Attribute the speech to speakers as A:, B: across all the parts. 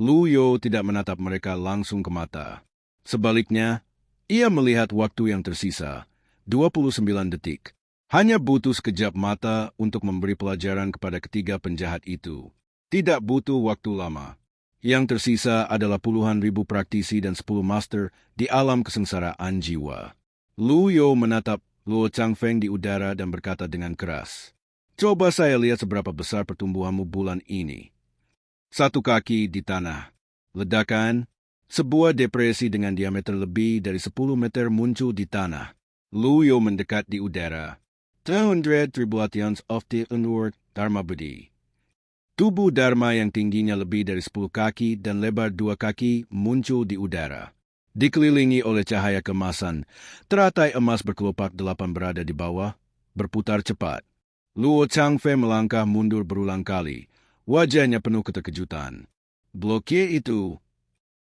A: Lu Yo tidak menatap mereka langsung ke mata. Sebaliknya, ia melihat waktu yang tersisa, 29 detik. Hanya butuh sekejap mata untuk memberi pelajaran kepada ketiga penjahat itu. Tidak butuh waktu lama. Yang tersisa adalah puluhan ribu praktisi dan 10 master di alam kesengsaraan jiwa. Lu Yo menatap Luo Changfeng di udara dan berkata dengan keras, "Coba saya lihat seberapa besar pertumbuhanmu bulan ini." 1 kaki di tanah. Ledakan, sebuah depresi dengan diameter lebih dari 10 meter muncul di tanah. Lu Yo mendekat di udara. 200 tribulations of the underworld Dharma Budi. Tubuh Dharma yang tingginya lebih dari 10 kaki dan lebar 2 kaki muncul di udara. Dikelilingi oleh cahaya kemasan, teratai emas berkelopak 8 berada di bawah, berputar cepat. Luo Changfei melangkah mundur berulang kali. Wajahnya penuh keterkejutan. Blokir itu.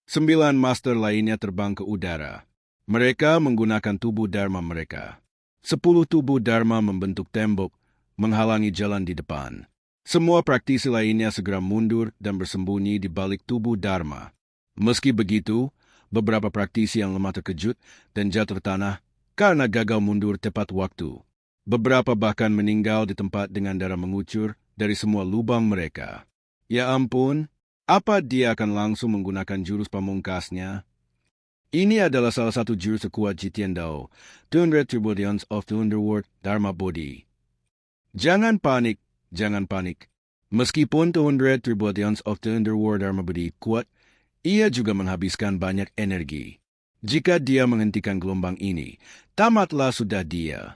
A: 9 master lainnya terbang ke udara. Mereka menggunakan tubuh Dharma mereka. 10 tubuh Dharma membentuk tembok, menghalangi jalan di depan. Semua praktisi lainnya segera mundur dan bersembunyi di balik tubuh Dharma. Meski begitu, beberapa praktisi yang lemah terkejut dan jatuh tanah karena gagal mundur tepat waktu. Beberapa bahkan meninggal di tempat dengan darah mengucur dari semua lubang mereka. Ya ampun, apa dia akan langsung menggunakan jurus pamungkasnya? Ini adalah salah satu jurus sekuat Jitian Dao, 200 Tribulations of the Underworld Dharma Bodhi. Jangan panik, jangan panik. Meskipun 200 Tribulations of the Underworld Dharma Bodhi kuat, ia juga menghabiskan banyak energi. Jika dia menghentikan gelombang ini, tamatlah sudah dia.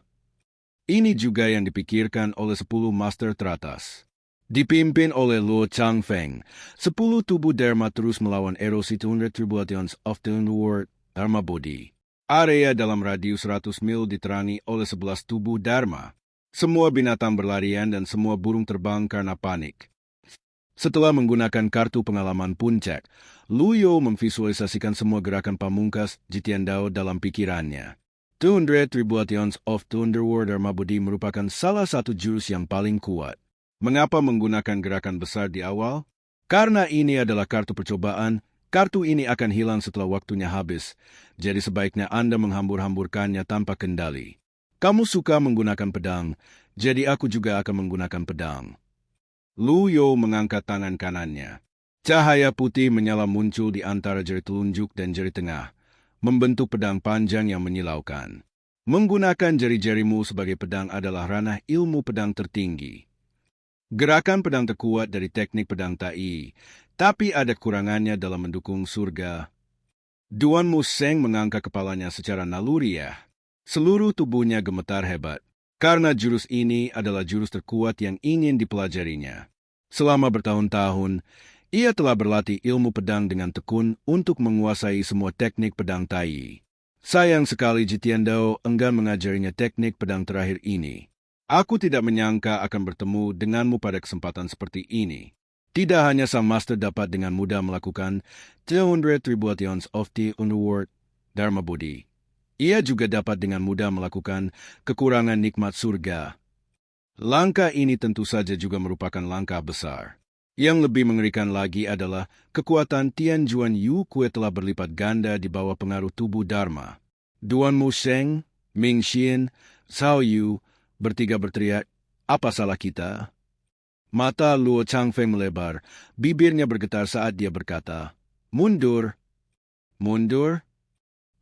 A: Ini juga yang dipikirkan oleh 10 master teratas. Dipimpin oleh Luo Changfeng, 10 tubuh Dharma terus melawan erosi 200 Tribulations of the Underworld Dharma Bodhi. Area dalam radius 100 mil diterangi oleh 11 tubuh Dharma. Semua binatang berlarian dan semua burung terbang karena panik. Setelah menggunakan kartu pengalaman puncak, Lu Yo memvisualisasikan semua gerakan pamungkas Jitian Dao dalam pikirannya. 200 Tribulations of the Underworld Dharma Bodhi merupakan salah satu jurus yang paling kuat. Mengapa menggunakan gerakan besar di awal? Karena ini adalah kartu percobaan, kartu ini akan hilang setelah waktunya habis, jadi sebaiknya Anda menghambur-hamburkannya tanpa kendali. Kamu suka menggunakan pedang, jadi aku juga akan menggunakan pedang. Lu Yo mengangkat tangan kanannya. Cahaya putih menyala muncul di antara jari telunjuk dan jari tengah, membentuk pedang panjang yang menyilaukan. Menggunakan jari-jarimu sebagai pedang adalah ranah ilmu pedang tertinggi. Gerakan pedang terkuat dari teknik pedang Tai, tapi ada kurangannya dalam mendukung surga. Duan Mu Seng mengangkat kepalanya secara naluriah. Seluruh tubuhnya gemetar hebat, karena jurus ini adalah jurus terkuat yang ingin dipelajarinya. Selama bertahun-tahun, ia telah berlatih ilmu pedang dengan tekun untuk menguasai semua teknik pedang Tai. Sayang sekali Jitian Dao enggan mengajarinya teknik pedang terakhir ini. Aku tidak menyangka akan bertemu denganmu pada kesempatan seperti ini. Tidak hanya sang master dapat dengan mudah melakukan 200 Tribulations of the Underworld Dharma Bodhi. Ia juga dapat dengan mudah melakukan kekurangan nikmat surga. Langkah ini tentu saja juga merupakan langkah besar. Yang lebih mengerikan lagi adalah kekuatan Tian Juan Yu Kue telah berlipat ganda di bawah pengaruh tubuh Dharma. Duan Mu Sheng, Ming Xin, Cao Yu bertiga berteriak, "Apa salah kita?" Mata Luo Changfeng melebar, bibirnya bergetar saat dia berkata, "Mundur." Mundur?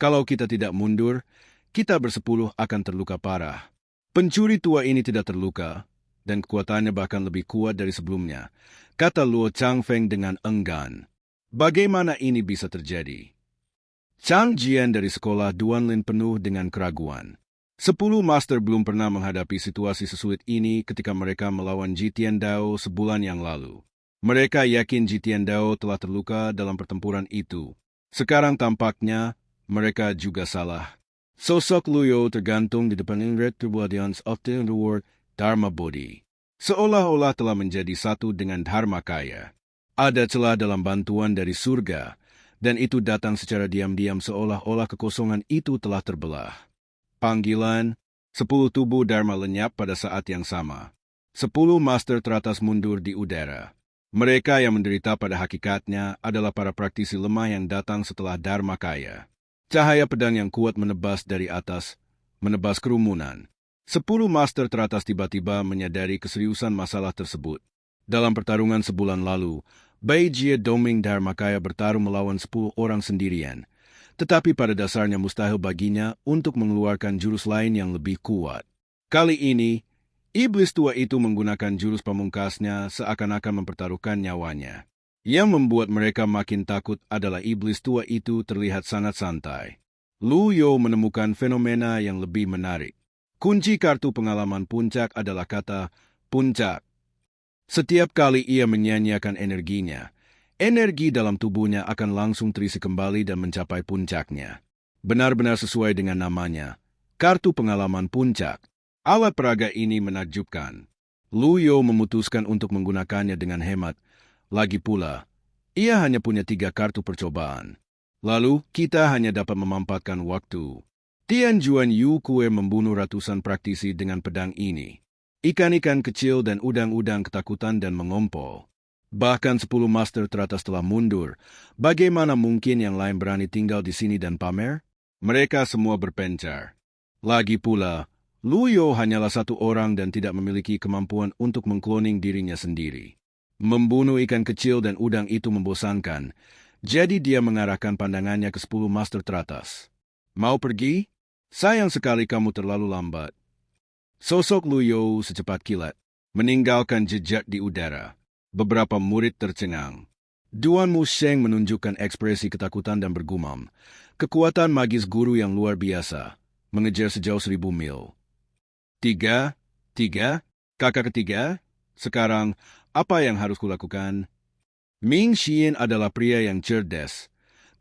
A: Kalau kita tidak mundur, kita bersepuluh akan terluka parah. Pencuri tua ini tidak terluka, dan kekuatannya bahkan lebih kuat dari sebelumnya, kata Luo Changfeng dengan enggan. Bagaimana ini bisa terjadi? Chang Jian dari sekolah Duan Lin penuh dengan keraguan. 10 master belum pernah menghadapi situasi sesulit ini ketika mereka melawan Jitian Dao sebulan yang lalu. Mereka yakin Jitian Dao telah terluka dalam pertempuran itu. Sekarang tampaknya mereka juga salah. Sosok Lu Yo tergantung di depan Red Tribulations of the Underworld Dharma Bodhi. Seolah-olah telah menjadi satu dengan Dharma Kaya. Ada celah dalam bantuan dari surga, dan itu datang secara diam-diam seolah-olah kekosongan itu telah terbelah. Panggilan, 10 tubuh Dharma lenyap pada saat yang sama. 10 master teratas mundur di udara. Mereka yang menderita pada hakikatnya adalah para praktisi lemah yang datang setelah Dharmakaya. Cahaya pedang yang kuat menebas dari atas, menebas kerumunan. 10 master teratas tiba-tiba menyadari keseriusan masalah tersebut. Dalam pertarungan sebulan lalu, Bai Jie Doming Dharmakaya bertarung melawan 10 orang sendirian. Tetapi pada dasarnya mustahil baginya untuk mengeluarkan jurus lain yang lebih kuat. Kali ini, iblis tua itu menggunakan jurus pamungkasnya seakan-akan mempertaruhkan nyawanya. Yang membuat mereka makin takut adalah iblis tua itu terlihat sangat santai. Lu Yo menemukan fenomena yang lebih menarik. Kunci kartu pengalaman puncak adalah kata puncak. Setiap kali ia menyanyiakan energinya, energi dalam tubuhnya akan langsung terisi kembali dan mencapai puncaknya. Benar-benar sesuai dengan namanya, kartu pengalaman puncak. Alat peraga ini menakjubkan. Lu Yo memutuskan untuk menggunakannya dengan hemat. Lagi pula, ia hanya punya 3 kartu percobaan. Lalu, kita hanya dapat memampatkan waktu. Tian Juan Yu Kue membunuh ratusan praktisi dengan pedang ini. Ikan-ikan kecil dan udang-udang ketakutan dan mengompol. Bahkan 10 master teratas telah mundur. Bagaimana mungkin yang lain berani tinggal di sini dan pamer? Mereka semua berpencar. Lagi pula, Lu Yo hanyalah 1 orang dan tidak memiliki kemampuan untuk mengkloning dirinya sendiri. Membunuh ikan kecil dan udang itu membosankan, jadi dia mengarahkan pandangannya ke 10 master teratas. Mau pergi? Sayang sekali kamu terlalu lambat. Sosok Lu Yo secepat kilat, meninggalkan jejak di udara. Beberapa murid tercengang. Duan Mu Sheng menunjukkan ekspresi ketakutan dan bergumam. Kekuatan magis guru yang luar biasa, mengejar sejauh 1000 mil. 3, kakak ketiga. Sekarang, apa yang harus kulakukan? Ming Xian adalah pria yang cerdas,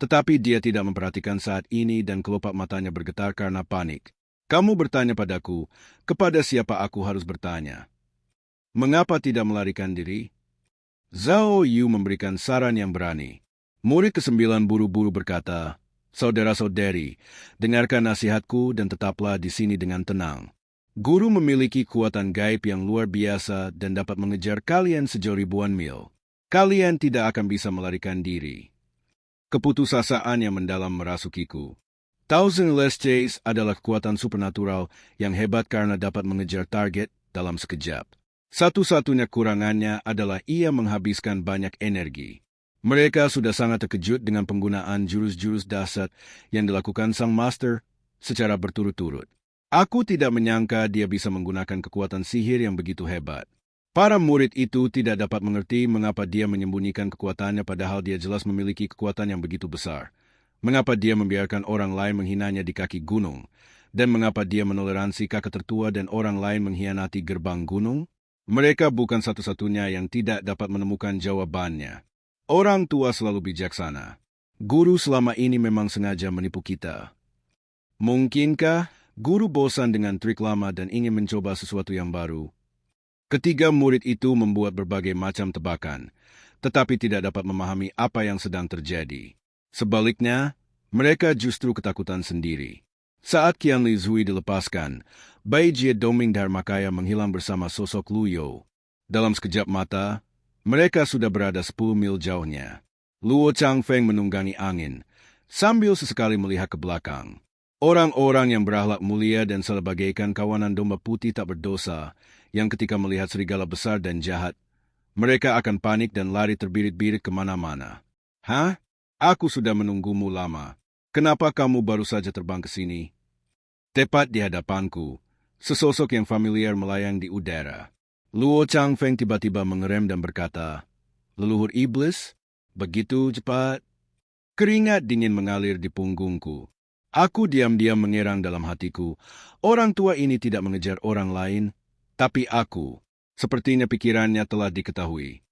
A: tetapi dia tidak memperhatikan saat ini dan kelopak matanya bergetar karena panik. Kamu bertanya padaku, kepada siapa aku harus bertanya? Mengapa tidak melarikan diri? Zhao Yu memberikan saran yang berani. Murid ke-9 buru-buru berkata, saudara-saudari, dengarkan nasihatku dan tetaplah di sini dengan tenang. Guru memiliki kekuatan gaib yang luar biasa dan dapat mengejar kalian sejauh ribuan mil. Kalian tidak akan bisa melarikan diri. Keputusasaan yang mendalam merasukiku. Thousand Less Chase adalah kekuatan supernatural yang hebat karena dapat mengejar target dalam sekejap. Satu-satunya kurangannya adalah ia menghabiskan banyak energi. Mereka sudah sangat terkejut dengan penggunaan jurus-jurus dasar yang dilakukan sang master secara berturut-turut. Aku tidak menyangka dia bisa menggunakan kekuatan sihir yang begitu hebat. Para murid itu tidak dapat mengerti mengapa dia menyembunyikan kekuatannya padahal dia jelas memiliki kekuatan yang begitu besar. Mengapa dia membiarkan orang lain menghinanya di kaki gunung, dan mengapa dia menoleransi kakak tertua dan orang lain mengkhianati gerbang gunung? Mereka bukan satu-satunya yang tidak dapat menemukan jawabannya. Orang tua selalu bijaksana. Guru selama ini memang sengaja menipu kita. Mungkinkah guru bosan dengan trik lama dan ingin mencoba sesuatu yang baru? Ketiga murid itu membuat berbagai macam tebakan, tetapi tidak dapat memahami apa yang sedang terjadi. Sebaliknya, mereka justru ketakutan sendiri. Saat Qianli Zui dilepaskan, Bai Jie Doming Dharmakaya menghilang bersama sosok Lu Yo. Dalam sekejap mata, mereka sudah berada 10 mil jauhnya. Luo Changfeng menunggangi angin, sambil sesekali melihat ke belakang. Orang-orang yang berakhlak mulia dan sebagaikan kawanan domba putih tak berdosa, yang ketika melihat serigala besar dan jahat, mereka akan panik dan lari terbirit-birit kemana-mana. Hah? Aku sudah menunggumu lama. Kenapa kamu baru saja terbang ke sini? Tepat di hadapanku, sesosok yang familiar melayang di udara. Luo Changfeng tiba-tiba mengerem dan berkata, leluhur iblis? Begitu cepat? Keringat dingin mengalir di punggungku. Aku diam-diam mengerang dalam hatiku. Orang tua ini tidak mengejar orang lain, tapi aku. Sepertinya pikirannya telah diketahui.